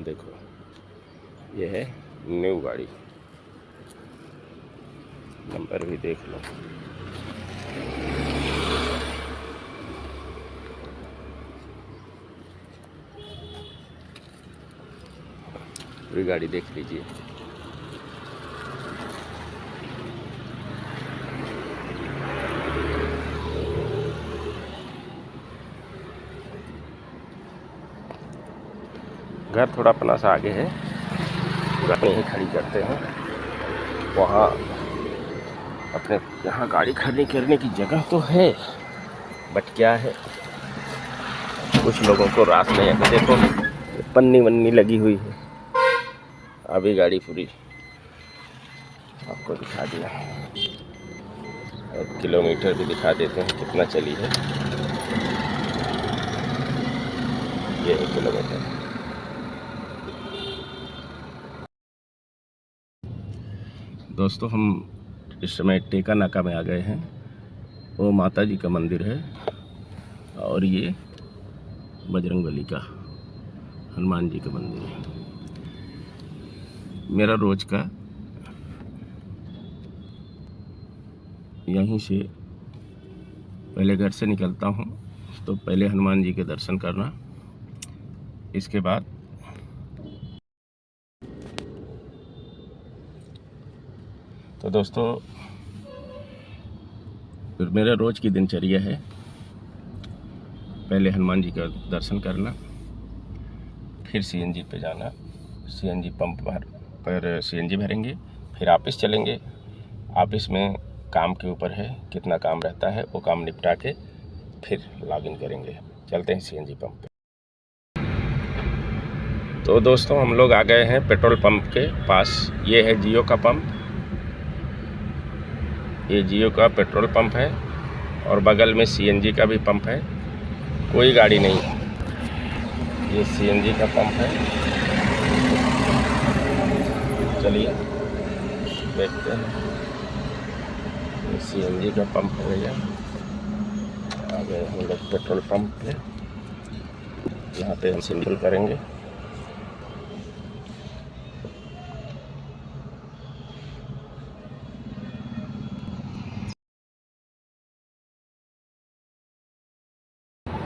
देखो ये है न्यू गाड़ी, नंबर भी देख लो। पूरी गाड़ी देख लीजिए। घर थोड़ा अपना सा आगे है, गाड़ी यहीं खड़ी करते हैं। वहाँ अपने यहाँ गाड़ी खड़ी करने की जगह तो है, बट क्या है कुछ लोगों को रास नहीं है। देखो पन्नी वन्नी लगी हुई है। अभी गाड़ी पूरी आपको दिखा दिया, और किलोमीटर भी दिखा देते हैं कितना चली है। ये 1 किलोमीटर। दोस्तों हम इस समय टेका नाका में आ गए हैं। वो माता जी का मंदिर है और ये बजरंगबली का, हनुमान जी का मंदिर है। मेरा रोज का यहीं से पहले घर से निकलता हूँ तो पहले हनुमान जी के दर्शन करना, इसके बाद तो दोस्तों फिर मेरा रोज की दिनचर्या है, पहले हनुमान जी का दर्शन करना, फिर सीएनजी पे जाना, सीएनजी पंप पर सीएनजी भरेंगे, फिर ऑफिस चलेंगे। ऑफिस में काम के ऊपर है, कितना काम रहता है वो काम निपटा के फिर लॉगिन करेंगे। चलते हैं सीएनजी पंप पे। तो दोस्तों हम लोग आ गए हैं पेट्रोल पंप के पास। ये है जियो का पंप, ये जियो का पेट्रोल पंप है और बगल में सीएनजी का भी पंप है। कोई गाड़ी नहीं, ये सीएनजी का पंप है। चलिए देखते हैं, ये सीएनजी का पंप है भैया। आ गए हम लोग पेट्रोल पंप पे, यहाँ पे हम सिंपल करेंगे।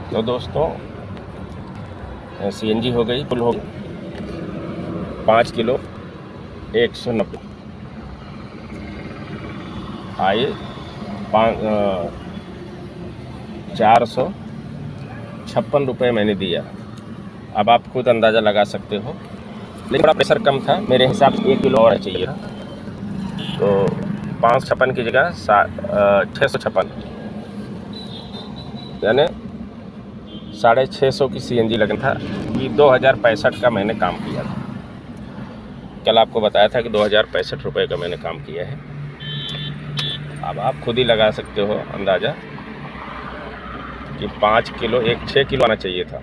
तो दोस्तों सीएनजी हो गई, फुल हो गई 5 किलो 190 आए 456 रुपये मैंने दिया। अब आप खुद अंदाज़ा लगा सकते हो, लेकिन थोड़ा प्रेशर कम था मेरे हिसाब से, 1 किलो और चाहिए था। तो 556 की जगह 656 यानी 650 की सीएनजी लगना था। ये 2065 का मैंने काम किया था। कल आपको बताया था कि 2065 रुपये का मैंने काम किया है। अब आप खुद ही लगा सकते हो अंदाज़ा कि 5 किलो 6 किलो आना चाहिए था।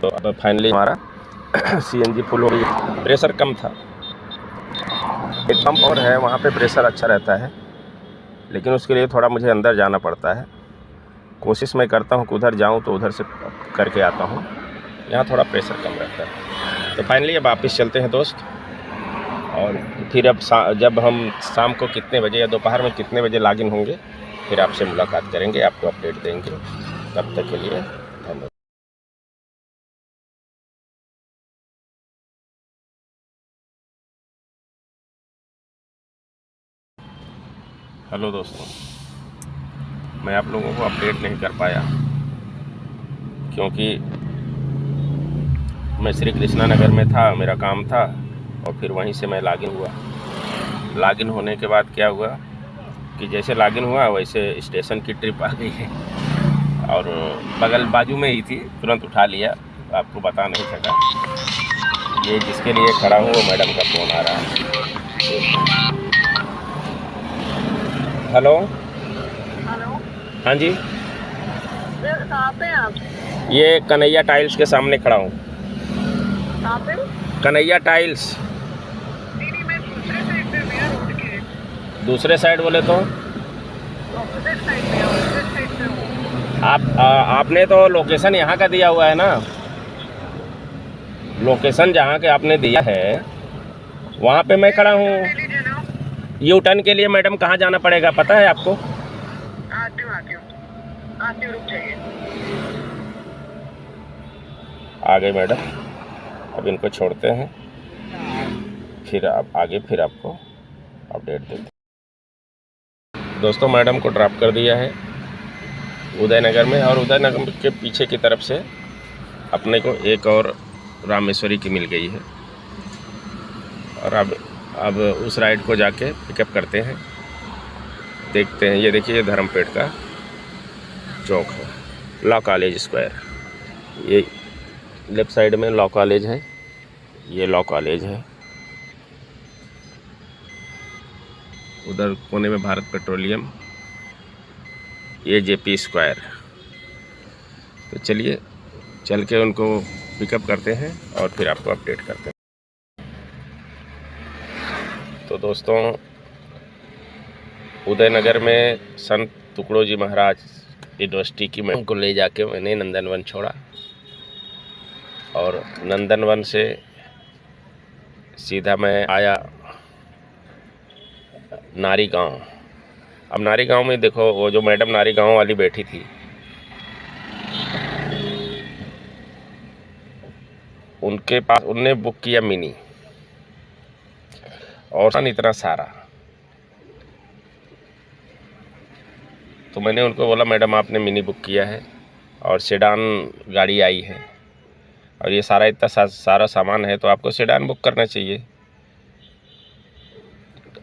तो अब फाइनली हमारा सीएनजी फुल हो गई। प्रेशर कम था, एक पंप और है वहाँ पे प्रेशर अच्छा रहता है, लेकिन उसके लिए थोड़ा मुझे अंदर जाना पड़ता है। कोशिश मैं करता हूँ कि उधर जाऊँ तो उधर से करके आता हूँ, यहाँ थोड़ा प्रेशर कम रहता है। तो फाइनली अब वापस चलते हैं दोस्त, और फिर अब जब हम शाम को कितने बजे या दोपहर में कितने बजे लॉगिन होंगे फिर आपसे मुलाकात करेंगे, आपको अपडेट देंगे। तब तक के लिए धन्यवाद। हेलो दोस्तों, मैं आप लोगों को अपडेट नहीं कर पाया क्योंकि मैं श्री कृष्णा नगर में था, मेरा काम था, और फिर वहीं से मैं लॉगिन हुआ। लॉगिन होने के बाद क्या हुआ कि जैसे लॉगिन हुआ वैसे स्टेशन की ट्रिप आ गई है और बगल बाजू में ही थी, तुरंत उठा लिया, आपको बता नहीं सका। ये जिसके लिए खड़ा हूँ वो मैडम का फ़ोन आ रहा है। हेलो हाँ जी, कहाँ पे आप? ये कन्हैया टाइल्स के सामने खड़ा हूँ। कहाँ पे? कन्हैया टाइल्स। नहीं, मैं दूसरे साइड पे भैया, रोड के दूसरे साइड बोले तो ऑपोजिट साइड पे हूँ। आपने तो लोकेशन यहाँ का दिया हुआ है ना? लोकेशन जहाँ के आपने दिया है वहाँ पे मैं खड़ा हूँ। ले लीजिए ना। यू टर्न के लिए मैडम कहाँ जाना पड़ेगा पता है आपको? आती हूँ रुक जाइए। आ गए मैडम, अब इनको छोड़ते हैं, फिर आप आगे फिर आपको अपडेट देते हैं। दोस्तों मैडम को ड्रॉप कर दिया है उदयनगर में, और उदयनगर के पीछे की तरफ से अपने को एक और रामेश्वरी की मिल गई है, और अब उस राइड को जाके पिकअप करते हैं। देखते हैं, ये देखिए ये धर्मपेट का चौक है, लॉ कॉलेज स्क्वायर। ये लेफ्ट साइड में लॉ कॉलेज है, ये लॉ कॉलेज है। उधर कोने में भारत पेट्रोलियम, ये जेपी स्क्वायर। तो चलिए चल के उनको पिकअप करते हैं और फिर आपको अपडेट करते हैं। तो दोस्तों उदयनगर में संत टुकड़ो जी महाराज यूनिवर्सिटी की मैं उनको ले जाके मैंने नंदनवन छोड़ा, और नंदनवन से सीधा मैं आया नारी गांव। अब नारी गांव में देखो वो जो मैडम नारी गांव वाली बैठी थी, उनके पास उनने बुक किया मिनी, और इतना सारा। तो मैंने उनको बोला मैडम आपने मिनी बुक किया है और सेडान गाड़ी आई है, और ये सारा इतना सारा सामान है, तो आपको सेडान बुक करना चाहिए।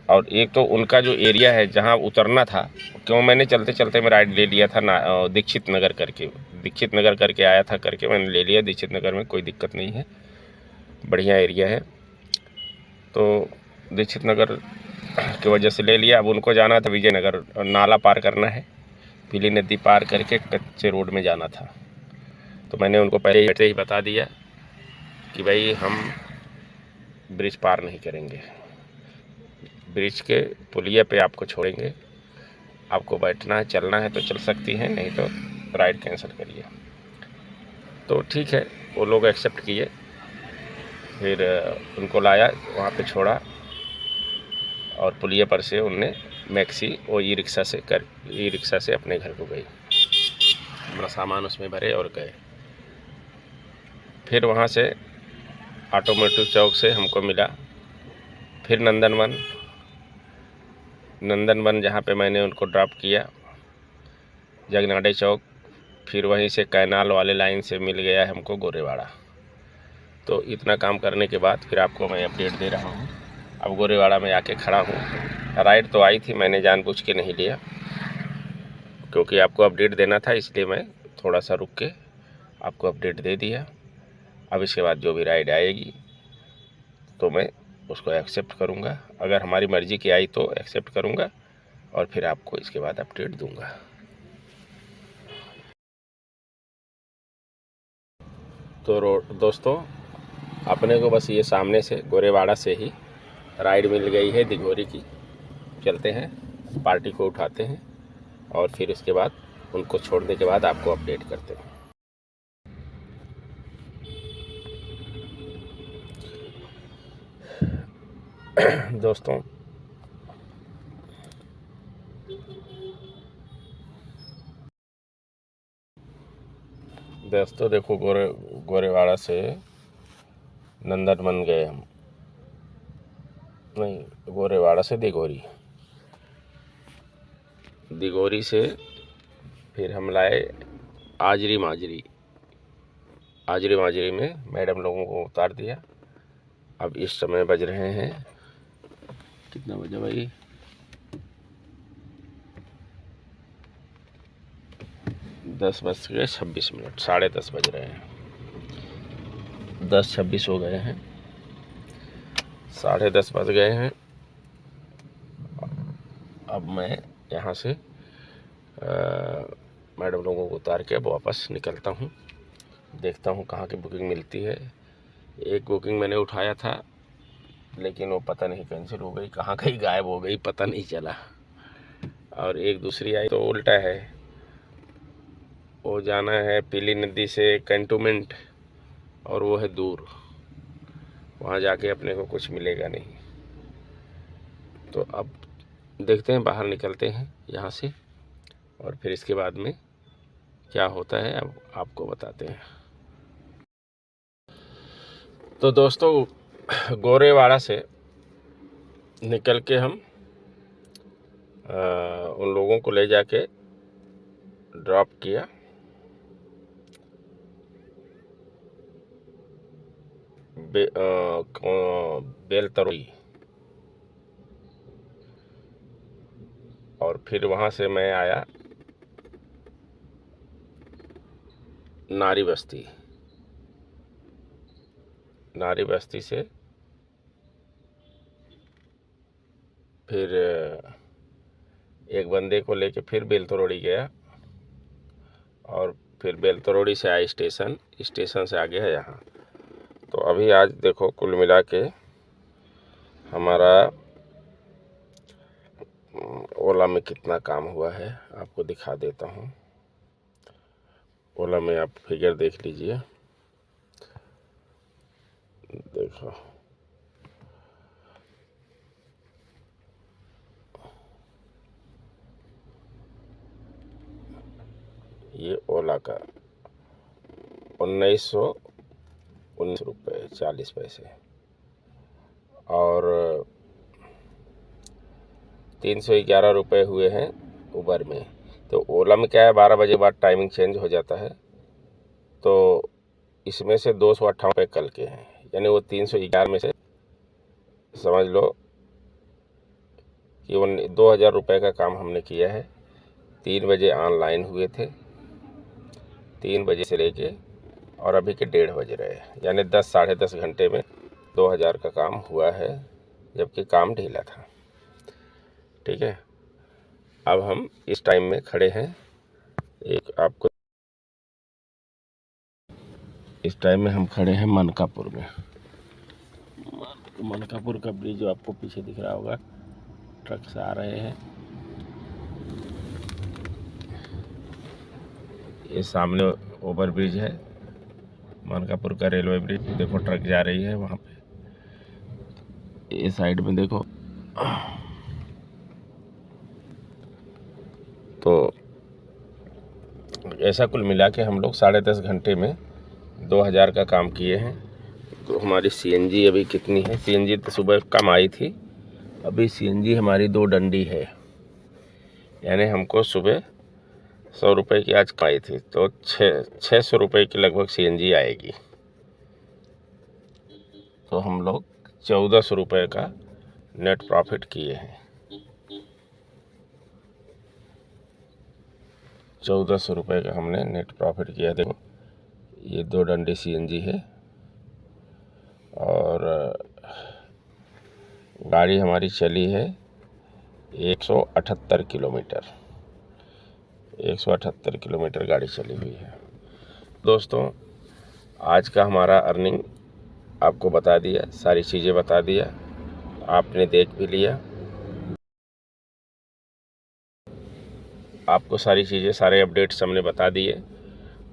और एक तो उनका जो एरिया है जहाँ उतरना था, क्यों मैंने चलते चलते मैं राइड ले लिया था ना दीक्षित नगर करके आया था करके मैंने ले लिया। दीक्षित नगर में कोई दिक्कत नहीं है, बढ़िया एरिया है, तो दीक्षित नगर की वजह से ले लिया। अब उनको जाना था विजयनगर, नाला पार करना है, पीली नदी पार करके कच्चे रोड में जाना था। तो मैंने उनको पहले ही बता दिया कि भाई हम ब्रिज पार नहीं करेंगे, ब्रिज के पुलिया पे आपको छोड़ेंगे, आपको बैठना है चलना है तो चल सकती हैं, नहीं तो राइड कैंसिल करिए। तो ठीक है, वो लोग एक्सेप्ट किए। फिर उनको लाया वहाँ पे छोड़ा, और पुलिया पर से उनने मैक्सी वो ई रिक्शा से अपने घर को गई, अपना सामान उसमें भरे और गए। फिर वहाँ से ऑटोमेटिव चौक से हमको मिला फिर नंदनवन जहाँ पे मैंने उनको ड्रॉप किया, जगनाडे चौक, फिर वहीं से कैनाल वाले लाइन से मिल गया है हमको गोरेवाड़ा। तो इतना काम करने के बाद फिर आपको मैं अपडेट दे रहा हूँ। अब गोरेवाड़ा में आके खड़ा हूँ। राइड तो आई थी, मैंने जानबूझ के नहीं लिया क्योंकि आपको अपडेट देना था, इसलिए मैं थोड़ा सा रुक के आपको अपडेट दे दिया। अब इसके बाद जो भी राइड आएगी तो मैं उसको एक्सेप्ट करूँगा, अगर हमारी मर्ज़ी की आई तो एक्सेप्ट करूँगा, और फिर आपको इसके बाद अपडेट दूँगा। तो दोस्तों अपने को बस ये सामने से गोरेवाड़ा से ही राइड मिल गई है दिघोरी की। चलते हैं, पार्टी को उठाते हैं, और फिर इसके बाद उनको छोड़ने के बाद आपको अपडेट करते हैं। दोस्तों देखो गोरेवाड़ा से नंदनवन गए हम, नहीं गोरेवाड़ा से दिघोरी से फिर हम लाए आजरी माजरी में मैडम लोगों को उतार दिया। अब इस समय बज रहे हैं, कितना बजा भाई, 10:26, 10:30 बज रहे हैं, 10:26 हो गए हैं, 10:30 बज गए हैं। अब मैं यहाँ से मैडम लोगों को उतार के अब वापस निकलता हूँ, देखता हूँ कहाँ की बुकिंग मिलती है। एक बुकिंग मैंने उठाया था लेकिन वो पता नहीं कैंसिल हो गई, कहाँ कहीं गायब हो गई, पता नहीं चला। और एक दूसरी आई तो उल्टा है, वो जाना है पीली नदी से कैंटोनमेंट, और वो है दूर, वहाँ जाके अपने को कुछ मिलेगा नहीं। तो अब देखते हैं, बाहर निकलते हैं यहाँ से और फिर इसके बाद में क्या होता है अब आपको बताते हैं। तो दोस्तों, गोरेवाड़ा से निकल के हम उन लोगों को ले जाके ड्रॉप किया बेलतरोई, और फिर वहाँ से मैं आया नारी बस्ती। नारी बस्ती से फिर एक बंदे को लेके फिर बेलतरोड़ी गया और फिर बेलतरोड़ी से आया स्टेशन से आगे है यहाँ। तो अभी आज देखो कुल मिला के हमारा ओला में कितना काम हुआ है आपको दिखा देता हूँ। ओला में आप फिगर देख लीजिए, देखो ये ओला का 1919 रुपये 40 पैसे और 311 रुपये हुए हैं उबर में। तो ओला में क्या है, 12 बजे बाद टाइमिंग चेंज हो जाता है, तो इसमें से 258 रुपये कल के हैं, यानी वो 311 में से समझ लो कि 2000 रुपये का काम हमने किया है। 3 बजे ऑनलाइन हुए थे, 3 बजे से लेके और अभी के 1:30 बज रहे हैं, यानी 10 साढ़े 10 घंटे में 2000 का काम हुआ है, जबकि काम ढीला था। ठीक है, अब हम इस टाइम में खड़े हैं, एक आपको इस टाइम में हम खड़े हैं मनकापुर में। मनकापुर का ब्रिज जो आपको पीछे दिख रहा होगा, ट्रक से आ रहे हैं। ये सामने ओवर ब्रिज है मनकापुर का रेलवे ब्रिज, देखो ट्रक जा रही है वहाँ पे। ये साइड में देखो, तो ऐसा कुल मिला के हम लोग 10.5 घंटे में 2000 का काम किए हैं। तो हमारी सीएनजी अभी कितनी है, सीएनजी तो सुबह कम आई थी, अभी सीएनजी हमारी 2 डंडी है, यानी हमको सुबह 100 रुपये की आज कमाई थी, तो 600 रुपये की लगभग सीएनजी आएगी। तो हम लोग 1400 रुपये का नेट प्रॉफिट किए हैं। 1400 रुपये का हमने नेट प्रॉफिट किया। देखो ये 2 डंडी सीएनजी है और गाड़ी हमारी चली है 178 किलोमीटर, 178 किलोमीटर गाड़ी चली हुई है। दोस्तों, आज का हमारा अर्निंग आपको बता दिया, सारी चीज़ें बता दिया, आपने देख भी लिया। आपको सारी चीज़ें, सारे अपडेट्स हमने बता दिए।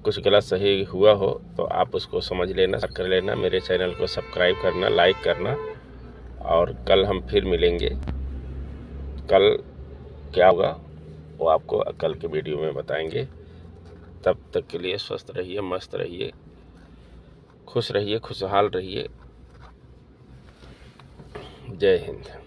कुछ गलत सही हुआ हो तो आप उसको समझ लेना, कर लेना। मेरे चैनल को सब्सक्राइब करना, लाइक करना, और कल हम फिर मिलेंगे। कल क्या होगा वो आपको कल के वीडियो में बताएंगे। तब तक के लिए स्वस्थ रहिए, मस्त रहिए, खुश रहिए, खुशहाल रहिए। जय हिंद।